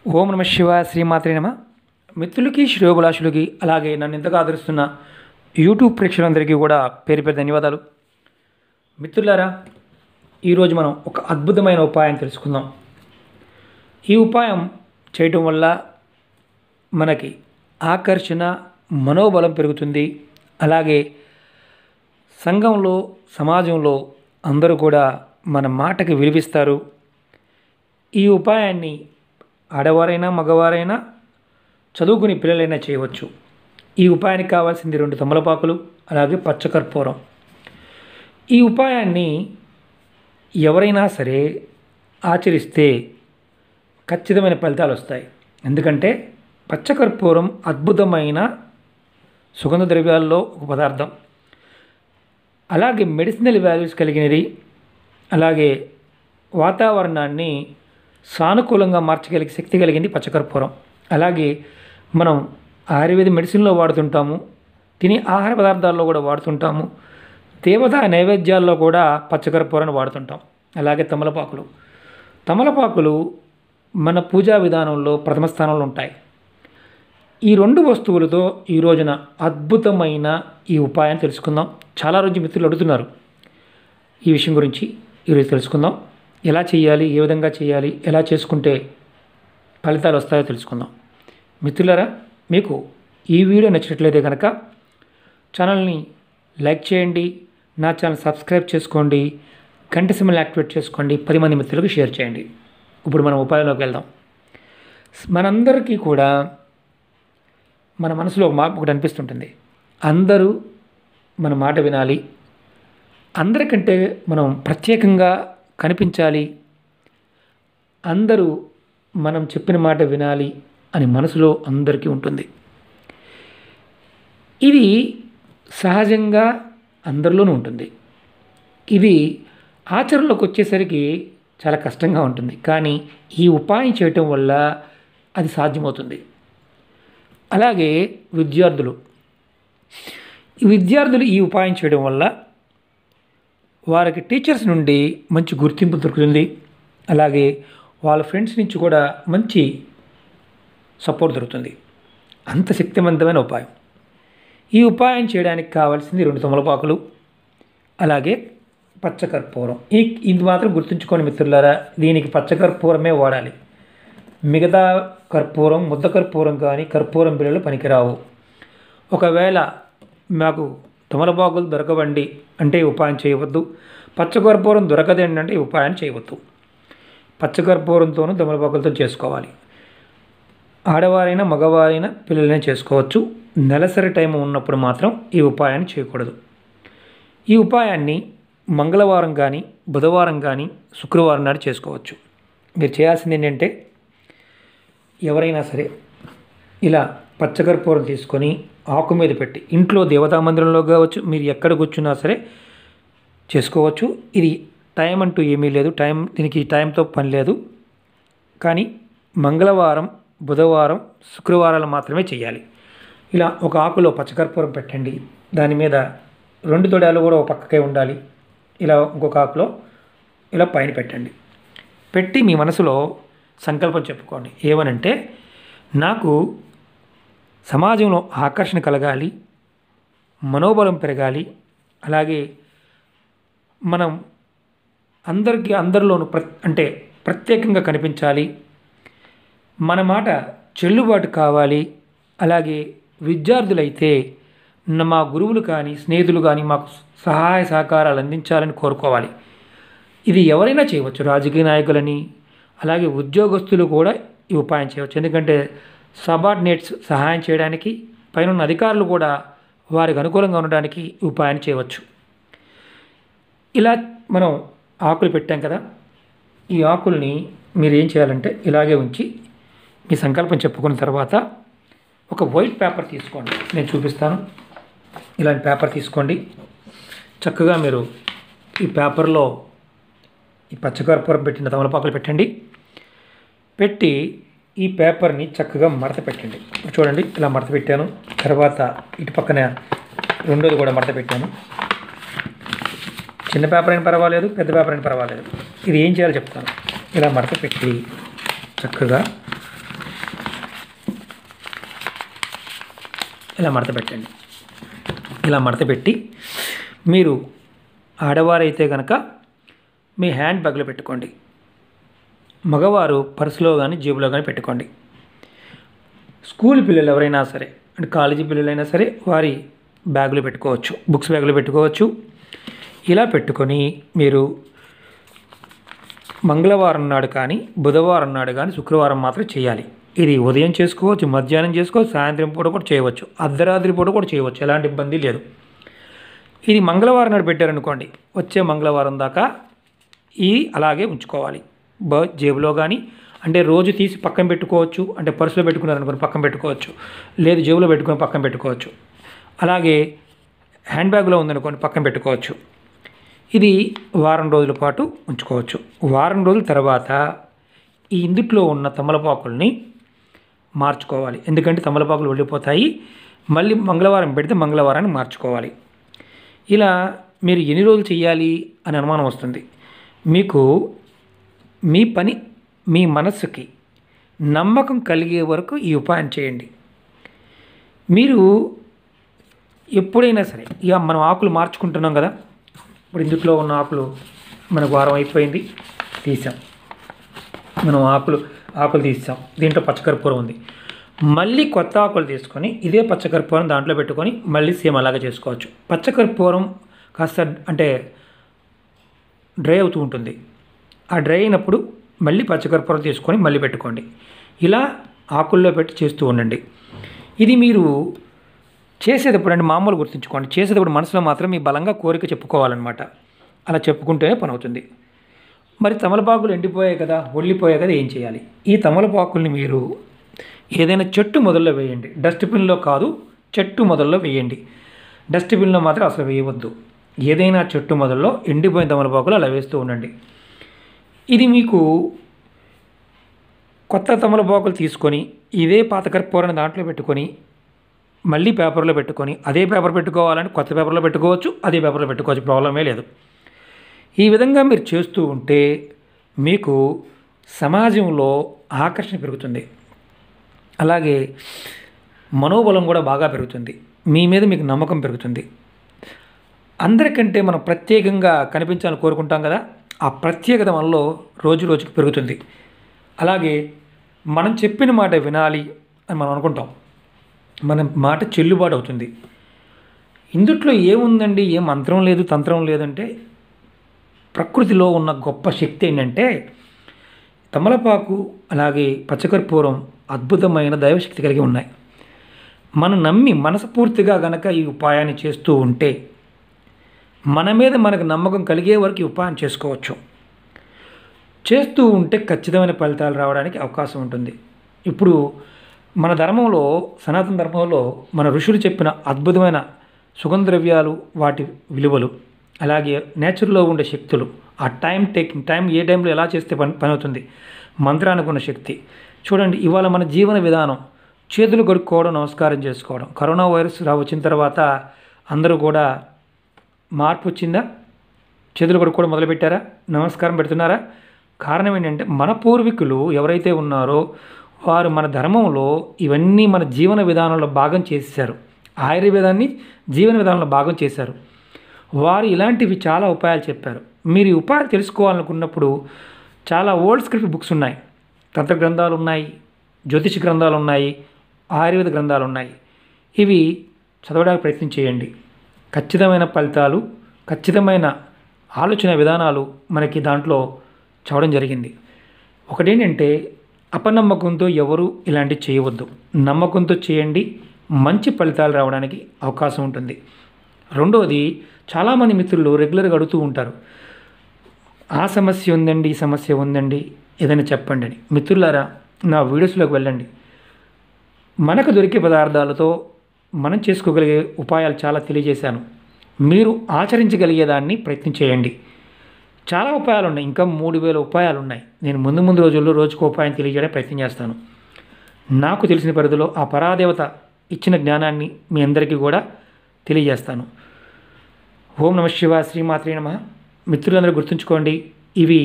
ఓం నమ శివాయ శ్రీమాత్రే నమ. మిత్రులకి శ్రేయోభిలాషులకి అలాగే నన్ను ఇంతగా ఆదరిస్తున్న యూట్యూబ్ ప్రేక్షకులందరికీ కూడా పేరు పేరు ధన్యవాదాలు. మిత్రులారా, ఈరోజు మనం ఒక అద్భుతమైన ఉపాయం తెలుసుకుందాం. ఈ ఉపాయం చేయటం వల్ల మనకి ఆకర్షణ, మనోబలం పెరుగుతుంది. అలాగే సంఘంలో, సమాజంలో అందరూ కూడా మన మాటకి విలువిస్తారు. ఈ ఉపాయాన్ని ఆడవారైనా మగవారైనా చదువుకుని పిల్లలైనా చేయవచ్చు. ఈ ఉపాయానికి కావాల్సింది 2 తమలపాకులు, అలాగే పచ్చకర్పూరం. ఈ ఉపాయాన్ని ఎవరైనా సరే ఆచరిస్తే ఖచ్చితమైన ఫలితాలు వస్తాయి. ఎందుకంటే పచ్చకర్పూరం అద్భుతమైన సుగంధ ద్రవ్యాల్లో ఒక పదార్థం. అలాగే మెడిసినల్ వాల్యూస్ కలిగినది. అలాగే వాతావరణాన్ని సానుకూలంగా మార్చగలిగే శక్తి కలిగింది పచ్చకర్పూరం. అలాగే మనం ఆయుర్వేద మెడిసిన్లో వాడుతుంటాము, తినే ఆహార పదార్థాల్లో కూడా వాడుతుంటాము, దేవతా నైవేద్యాల్లో కూడా పచ్చకర్పూరాన్ని వాడుతుంటాం. అలాగే తమలపాకులు మన పూజా విధానంలో ప్రథమ స్థానంలో ఉంటాయి. ఈ 2 వస్తువులతో ఈ రోజున అద్భుతమైన ఈ ఉపాయాన్ని తెలుసుకుందాం. చాలా రోజు మిత్రులు అడుగుతున్నారు ఈ విషయం గురించి. ఈరోజు తెలుసుకుందాం. ఎలా చేయాలి, ఏ విధంగా చేయాలి, ఎలా చేసుకుంటే ఫలితాలు వస్తాయో తెలుసుకుందాం. మిత్రులారా, మీకు ఈ వీడియో నచ్చినట్లయితే కనుక ఛానల్ని లైక్ చేయండి, నా ఛానల్ సబ్స్క్రైబ్ చేసుకోండి, గంట సింబల్ యాక్టివేట్ చేసుకోండి, 10 మంది మిత్రులకు షేర్ చేయండి. ఇప్పుడు మనం ఉపాయంలోకి వెళ్దాం. మనందరికీ కూడా మన మనసులో ఒకటి అనిపిస్తుంటుంది, అందరూ మన మాట వినాలి, అందరికంటే మనం ప్రత్యేకంగా కనిపించాలి, అందరూ మనం చెప్పిన మాట వినాలి అని మనసులో అందరికీ ఉంటుంది. ఇది సహజంగా అందరిలోనూ ఉంటుంది. ఇది ఆచరణలోకి వచ్చేసరికి చాలా కష్టంగా ఉంటుంది. కానీ ఈ ఉపాయం చేయటం వల్ల అది సాధ్యమవుతుంది. అలాగే విద్యార్థులు ఈ ఉపాయం చేయడం వల్ల వారికి టీచర్స్ నుండి మంచి గుర్తింపు దొరుకుతుంది. అలాగే వాళ్ళ ఫ్రెండ్స్ నుంచి కూడా మంచి సపోర్ట్ దొరుకుతుంది. అంత శక్తివంతమైన ఉపాయం. ఈ ఉపాయం చేయడానికి కావాల్సింది 2 తమలపాకులు, అలాగే పచ్చకర్పూరం. ఇది మాత్రం గుర్తుంచుకోండి మిత్రులారా, దీనికి పచ్చకర్పూరమే వాడాలి. మిగతా కర్పూరం, ముద్ద కర్పూరం కానీ కర్పూరం బిళ్ళలు పనికిరావు. ఒకవేళ మాకు తమలపాకులు దొరకవండి అంటే ఈ ఉపాయం చేయవద్దు. పచ్చకర్పూరం దొరకదండి అంటే ఈ ఉపాయం చేయవద్దు. పచ్చకర్పూరంతోనూ తమలపాకులతో చేసుకోవాలి. ఆడవారైనా మగవారైనా పిల్లలైనా చేసుకోవచ్చు. నెలసరి టైం ఉన్నప్పుడు మాత్రం ఈ ఉపాయాన్ని చేయకూడదు. ఈ ఉపాయాన్ని మంగళవారం కానీ, బుధవారం కానీ, శుక్రవారం నాడు చేసుకోవచ్చు. మీరు చేయాల్సింది ఏంటంటే, ఎవరైనా సరే ఇలా పచ్చకర్పూరం తీసుకొని ఆకు మీద పెట్టి, ఇంట్లో దేవతా మందిరంలో కావచ్చు, మీరు ఎక్కడ కూర్చున్నా సరే చేసుకోవచ్చు. ఇది టైం అంటూ ఏమీ లేదు, దీనికి టైంతో పని లేదు. కానీ మంగళవారం, బుధవారం, శుక్రవారాలు మాత్రమే చేయాలి. ఇలా ఒక ఆకులో పచ్చకర్పూరం పెట్టండి, దాని మీద 2 తొడాలు కూడా ఒక పక్కకే ఉండాలి. ఇలా ఇంకొక ఆకులో ఇలా పైన పెట్టండి. పెట్టి మీ మనసులో సంకల్పం చెప్పుకోండి. ఏమనంటే, నాకు సమాజంలో ఆకర్షణ కలగాలి, మనోబలం పెరగాలి, అలాగే మనం అందరిలోనూ ప్రత్యేకంగా కనిపించాలి, మన మాట చెల్లుబాటు కావాలి. అలాగే విద్యార్థులైతే మా గురువులు కానీ, స్నేహితులు కానీ మాకు సహాయ సహకారాలు అందించాలని కోరుకోవాలి. ఇది ఎవరైనా చేయవచ్చు, రాజకీయ నాయకులని, అలాగే ఉద్యోగస్తులు కూడా ఈ ఉపాయం చేయవచ్చు. ఎందుకంటే సబార్డినేట్స్ సహాయం చేయడానికి, పైన అధికారులు కూడా వారికి అనుకూలంగా ఉండడానికి ఈ ఉపాయాన్ని చేయవచ్చు. ఇలా మనం ఆకులు పెట్టాం కదా, ఈ ఆకుల్ని మీరు ఏం చేయాలంటే ఇలాగే ఉంచి మీ సంకల్పం చెప్పుకున్న తర్వాత ఒక వైట్ పేపర్ తీసుకోండి. నేను చూపిస్తాను. ఇలాంటి పేపర్ తీసుకోండి. చక్కగా మీరు ఈ పేపర్లో ఈ పచ్చకర్పూరం పెట్టిన తమలపాకులు పెట్టండి. పెట్టి ఈ పేపర్ని చక్కగా మడత పెట్టండి. చూడండి, ఇలా మడత పెట్టాను. తర్వాత ఇటు పక్కన 2ది కూడా మడత పెట్టాను. చిన్న పేపర్ అయినా పర్వాలేదు, పెద్ద పేపర్ అయినా పర్వాలేదు. ఇది ఏం చేయాలో చెప్తాను. ఇలా మడత పెట్టి చక్కగా ఇలా మడత పెట్టండి. ఇలా మడత పెట్టి మీరు ఆడవారైతే కనుక మీ హ్యాండ్ బ్యాగ్లో పెట్టుకోండి, మగవారు పర్సులో కానీ జేబులో కానీ పెట్టుకోండి. స్కూల్ పిల్లలు ఎవరైనా సరే, అంటే కాలేజీ పిల్లలైనా సరే వారి బ్యాగులో పెట్టుకోవచ్చు, బుక్స్ బ్యాగులో పెట్టుకోవచ్చు. ఇలా పెట్టుకొని మీరు మంగళవారం నాడు కానీ, బుధవారం నాడు కానీ, శుక్రవారం మాత్రం చేయాలి. ఇది ఉదయం చేసుకోవచ్చు, మధ్యాహ్నం చేసుకోవచ్చు, సాయంత్రం పూట కూడా చేయవచ్చు, అర్ధరాత్రి పూట కూడా చేయవచ్చు, ఎలాంటి ఇబ్బంది లేదు. ఇది మంగళవారం నాడు పెట్టారనుకోండి, వచ్చే మంగళవారం దాకా అలాగే ఉంచుకోవాలి. జేబులో కానీ, అంటే రోజు తీసి పక్కన పెట్టుకోవచ్చు, అంటే పర్సులో పెట్టుకున్నారనుకోండి పక్కన పెట్టుకోవచ్చు, లేదు జేబులో పెట్టుకొని పక్కన పెట్టుకోవచ్చు, అలాగే హ్యాండ్ బ్యాగ్లో ఉందనుకోండి పక్కన పెట్టుకోవచ్చు. ఇది వారం రోజుల పాటు ఉంచుకోవచ్చు. వారం రోజుల తర్వాత ఈ ఇందుట్లో ఉన్న తమలపాకుల్ని మార్చుకోవాలి, ఎందుకంటే తమలపాకులు వెళ్ళిపోతాయి. మళ్ళీ మంగళవారం పెడితే మంగళవారాన్ని మార్చుకోవాలి. ఇలా మీరు ఎన్ని రోజులు చేయాలి అని అనుమానం వస్తుంది. మీకు మీ పని, మీ మనస్సుకి నమ్మకం కలిగే వరకు ఈ ఉపాయం చేయండి. మీరు ఎప్పుడైనా సరే, ఇక మనం ఆకులు మార్చుకుంటున్నాం కదా, ఇప్పుడు ఇందులో ఉన్న ఆకులు మనకు వారం అయిపోయింది, తీసాం, మనం ఆకులు తీసాం, దీంట్లో పచ్చకర్పూరం ఉంది. మళ్ళీ కొత్త ఆకులు తీసుకొని ఇదే పచ్చకర్పూరం దాంట్లో పెట్టుకొని మళ్ళీ సేమ్ అలాగే చేసుకోవచ్చు. పచ్చకర్పూరం కాస్త అంటే డ్రై అవుతూ ఉంటుంది, ఆ డ్రై అయినప్పుడు మళ్ళీ పచ్చకర్పూరం తీసుకొని మళ్ళీ పెట్టుకోండి. ఇలా ఆకుల్లో పెట్టి చేస్తూ ఉండండి. ఇది మీరు చేసేటప్పుడు అంటే మామూలు గుర్తుంచుకోండి, చేసేటప్పుడు మనసులో మాత్రం మీ బలంగా కోరిక చెప్పుకోవాలన్నమాట. అలా చెప్పుకుంటేనే పని అవుతుంది. మరి తమలపాకులు ఎండిపోయాయి కదా, ఒళ్ళిపోయాయి కదా, ఏం చేయాలి? ఈ తమలపాకుల్ని మీరు ఏదైనా చెట్టు మొదల్లో వేయండి, డస్ట్బిన్లో కాదు, చెట్టు మొదల్లో వేయండి. డస్ట్బిన్లో మాత్రం అసలు వేయవద్దు. ఏదైనా చెట్టు మొదల్లో ఎండిపోయిన తమలపాకులు అలా వేస్తూ ఉండండి. ఇది మీకు కొత్త తమలపాకులు తీసుకొని ఇదే పాత కర్పూరాన్ని దాంట్లో పెట్టుకొని మళ్ళీ పేపర్లో పెట్టుకొని, అదే పేపర్ పెట్టుకోవాలంటే కొత్త పేపర్లో పెట్టుకోవచ్చు, అదే పేపర్లో పెట్టుకోవచ్చు, ప్రాబ్లమే లేదు. ఈ విధంగా మీరు చేస్తూ ఉంటే మీకు సమాజంలో ఆకర్షణ పెరుగుతుంది, అలాగే మనోబలం కూడా బాగా పెరుగుతుంది, మీ మీద మీకు నమ్మకం పెరుగుతుంది. అందరికంటే మనం ప్రత్యేకంగా కనిపించాలని కోరుకుంటాం కదా, ఆ ప్రత్యేకత మనలో రోజు రోజుకి పెరుగుతుంది. అలాగే మనం చెప్పిన మాట వినాలి అని మనం అనుకుంటాం, మన మాట చెల్లుబాటు అవుతుంది. ఇందుట్లో ఏముందండి, ఏం మంత్రం లేదు, తంత్రం లేదంటే ప్రకృతిలో ఉన్న గొప్ప శక్తి ఏంటంటే తమలపాకు అలాగే పచ్చకర్పూరం అద్భుతమైన దైవశక్తి కలిగి ఉన్నాయి. మనం నమ్మి మనస్ఫూర్తిగా గనక ఈ ఉపాయాన్ని చేస్తూ ఉంటే మన మీద మనకు నమ్మకం కలిగే వరకు ఈ ఉపాయం చేసుకోవచ్చు. చేస్తూ ఉంటే ఖచ్చితమైన ఫలితాలు రావడానికి అవకాశం ఉంటుంది. ఇప్పుడు మన ధర్మంలో, సనాతన ధర్మంలో మన ఋషులు చెప్పిన అద్భుతమైన సుగంధ ద్రవ్యాలు, వాటి విలువలు, అలాగే నేచర్లో ఉండే శక్తులు, ఆ టైం ఏ టైంలో ఎలా చేస్తే పని అవుతుంది, మంత్రానికి ఉన్న శక్తి చూడండి. ఇవాళ మన జీవన విధానం చేతులు కడుక్కోవడం, నమస్కారం చేసుకోవడం. కరోనా వైరస్ వచ్చిన తర్వాత అందరూ కూడా మార్పు వచ్చిందా? చేతులు కడుక్కోవడం మొదలుపెట్టారా? నమస్కారం పెడుతున్నారా? కారణం ఏంటంటే మన పూర్వీకులు ఎవరైతే ఉన్నారో వారు మన ధర్మంలో ఇవన్నీ మన జీవన విధానంలో భాగం చేశారు, ఆయుర్వేదాన్ని జీవన విధానంలో భాగం చేశారు. వారు ఇలాంటివి చాలా ఉపాయాలు చెప్పారు. మీరు ఈ ఉపాయాలు తెలుసుకోవాలనుకున్నప్పుడు చాలా ఓల్డ్ స్క్రిప్ట్ బుక్స్ ఉన్నాయి, తంత్ర గ్రంథాలు ఉన్నాయి, జ్యోతిష గ్రంథాలు ఉన్నాయి, ఆయుర్వేద గ్రంథాలు ఉన్నాయి. ఇవి చదవడానికి ప్రయత్నం చేయండి. ఖచ్చితమైన ఫలితాలు, ఖచ్చితమైన ఆలోచన విధానాలు మనకి దాంట్లో చదవడం జరిగింది. ఒకటేంటంటే అపనమ్మకంతో ఎవరు ఇలాంటివి చేయవద్దు, నమ్మకంతో చేయండి, మంచి ఫలితాలు రావడానికి అవకాశం ఉంటుంది. రెండోది, చాలామంది మిత్రులు రెగ్యులర్గా అడుగుతూ ఉంటారు, ఆ సమస్య ఉందండి, ఈ సమస్య ఉందండి, ఏదైనా చెప్పండి అని. మిత్రులారా, నా వీడియోస్లోకి వెళ్ళండి. మనకు దొరికే పదార్థాలతో మనం చేసుకోగలిగే ఉపాయాలు చాలా తెలియజేశాను. మీరు ఆచరించగలిగేదాన్ని ప్రయత్నం చేయండి. చాలా ఉపాయాలు ఉన్నాయి, ఇంకా 3000 ఉపాయాలు ఉన్నాయి. నేను ముందు రోజుల్లో రోజుకు ఉపాయం తెలియజేయడానికి ప్రయత్నం చేస్తాను. నాకు తెలిసిన పరిధిలో ఆ పరాదేవత ఇచ్చిన జ్ఞానాన్ని మీ అందరికీ కూడా తెలియజేస్తాను. ఓం నమః శివాయ, శ్రీమాత్రే నమః. మిత్రులందరూ గుర్తుంచుకోండి, ఇవి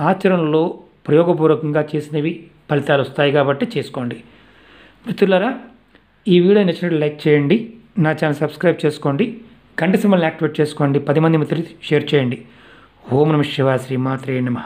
ఆచరణలో ప్రయోగపూర్వకంగా చేసినవి, ఫలితాలు వస్తాయి కాబట్టి చేసుకోండి. మిత్రులారా, ఈ వీడియో నచ్చినట్టు లైక్ చేయండి, నా ఛానల్ సబ్స్క్రైబ్ చేసుకోండి, గంట సింబల్ని యాక్టివేట్ చేసుకోండి, 10 మంది మిత్రులకి షేర్ చేయండి. ఓం నమః శివాయ, శ్రీమాత్రే నమః.